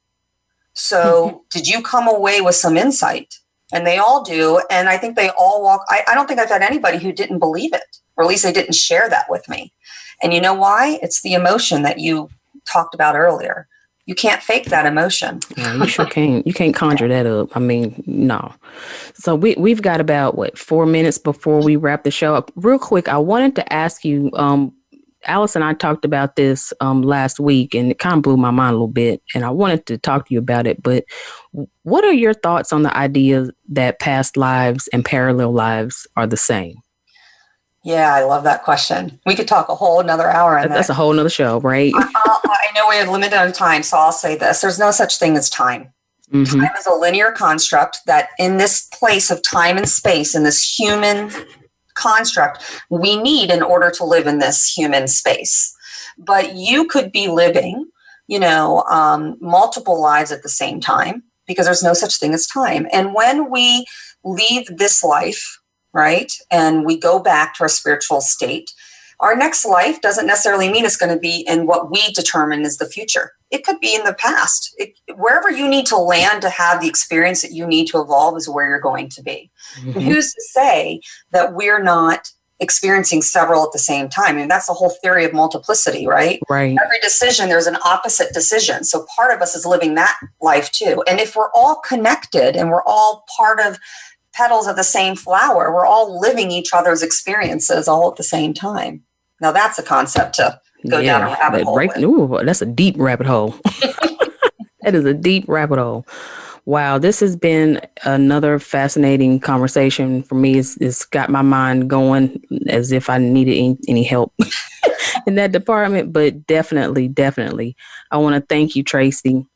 Speaker 3: So did you come away with some insight? And they all do. And I think they all walk. I don't think I've had anybody who didn't believe it, or at least they didn't share that with me. And you know why? It's the emotion that you talked about earlier. You can't fake that emotion.
Speaker 2: Yeah, you sure can't. You can't conjure that up. I mean, no. So we've got about 4 minutes before we wrap the show up. Real quick, I wanted to ask you, Alice and I talked about this last week, and it kind of blew my mind a little bit. And I wanted to talk to you about it. But what are your thoughts on the idea that past lives and parallel lives are the same?
Speaker 3: Yeah, I love that question. We could talk a whole another hour on that.
Speaker 2: That's a whole nother show, right?
Speaker 3: I know we have limited on time, so I'll say this. There's no such thing as time. Mm-hmm. Time is a linear construct that in this place of time and space, in this human construct, we need in order to live in this human space. But you could be living, multiple lives at the same time because there's no such thing as time. And when we leave this life, right, and we go back to our spiritual state, our next life doesn't necessarily mean it's going to be in what we determine is the future. It could be in the past. Wherever you need to land to have the experience that you need to evolve is where you're going to be. Mm-hmm. And who's to say that we're not experiencing several at the same time? I mean, that's the whole theory of multiplicity, right?
Speaker 2: Right.
Speaker 3: Every decision, there's an opposite decision. So part of us is living that life too. And if we're all connected and we're all part of petals of the same flower, we're all living each other's experiences all at the same time. Now that's a concept to go down a rabbit hole. Right,
Speaker 2: ooh, that's a deep rabbit hole. That is a deep rabbit hole. Wow, this has been another fascinating conversation for me. It's got my mind going as if I needed any help in that department. But definitely, I want to thank you, Tracey,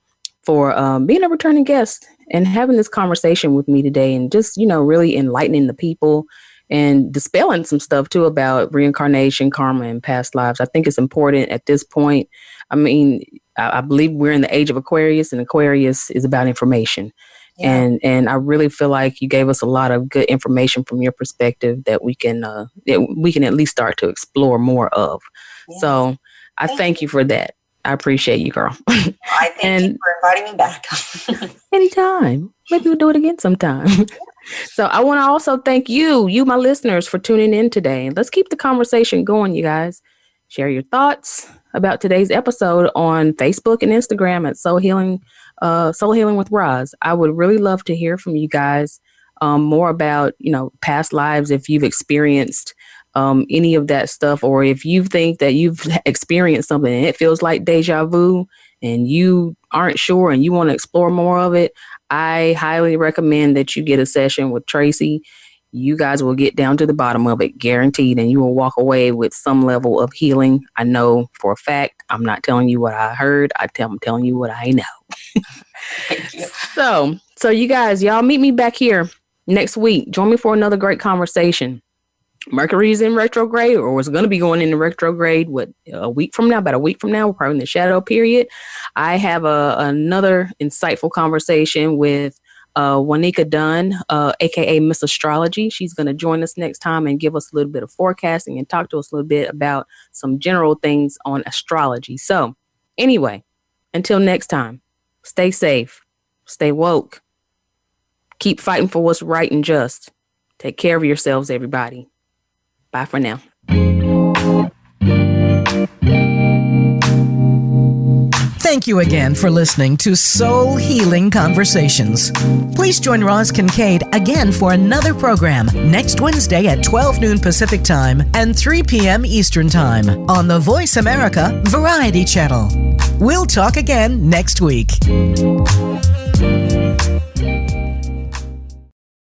Speaker 2: for being a returning guest and having this conversation with me today and just, really enlightening the people and dispelling some stuff too about reincarnation, karma, and past lives. I think it's important at this point. I mean, I believe we're in the age of Aquarius, and Aquarius is about information. Yeah. And I really feel like you gave us a lot of good information from your perspective that we can at least start to explore more of. Yeah. So I thank you for that. I appreciate you, girl.
Speaker 3: I thank you for inviting me back.
Speaker 2: Anytime. Maybe we'll do it again sometime. So I want to also thank you, my listeners, for tuning in today. Let's keep the conversation going, you guys. Share your thoughts about today's episode on Facebook and Instagram at Soul Healing with Roz. I would really love to hear from you guys more about, past lives, if you've experienced any of that stuff, or if you think that you've experienced something and it feels like deja vu and you aren't sure and you want to explore more of it. I highly recommend that you get a session with Tracey. You guys will get down to the bottom of it, guaranteed, and you will walk away with some level of healing. I know for a fact. I'm not telling you what I heard. I'm telling you what I know.
Speaker 3: Thank you.
Speaker 2: So you guys, y'all meet me back here next week. Join me for another great conversation. Mercury's in retrograde, or was going to be going into retrograde, about a week from now, we're probably in the shadow period. I have another insightful conversation with Wanika Dunn, aka Miss Astrology. She's going to join us next time and give us a little bit of forecasting and talk to us a little bit about some general things on astrology. So anyway, until next time, stay safe, stay woke, keep fighting for what's right and just. Take care of yourselves, everybody. Bye for now.
Speaker 7: Thank you again for listening to Soul Healing Conversations. Please join Roz Kincaid again for another program next Wednesday at 12 noon Pacific Time and 3 p.m. Eastern Time on the Voice America Variety Channel. We'll talk again next week.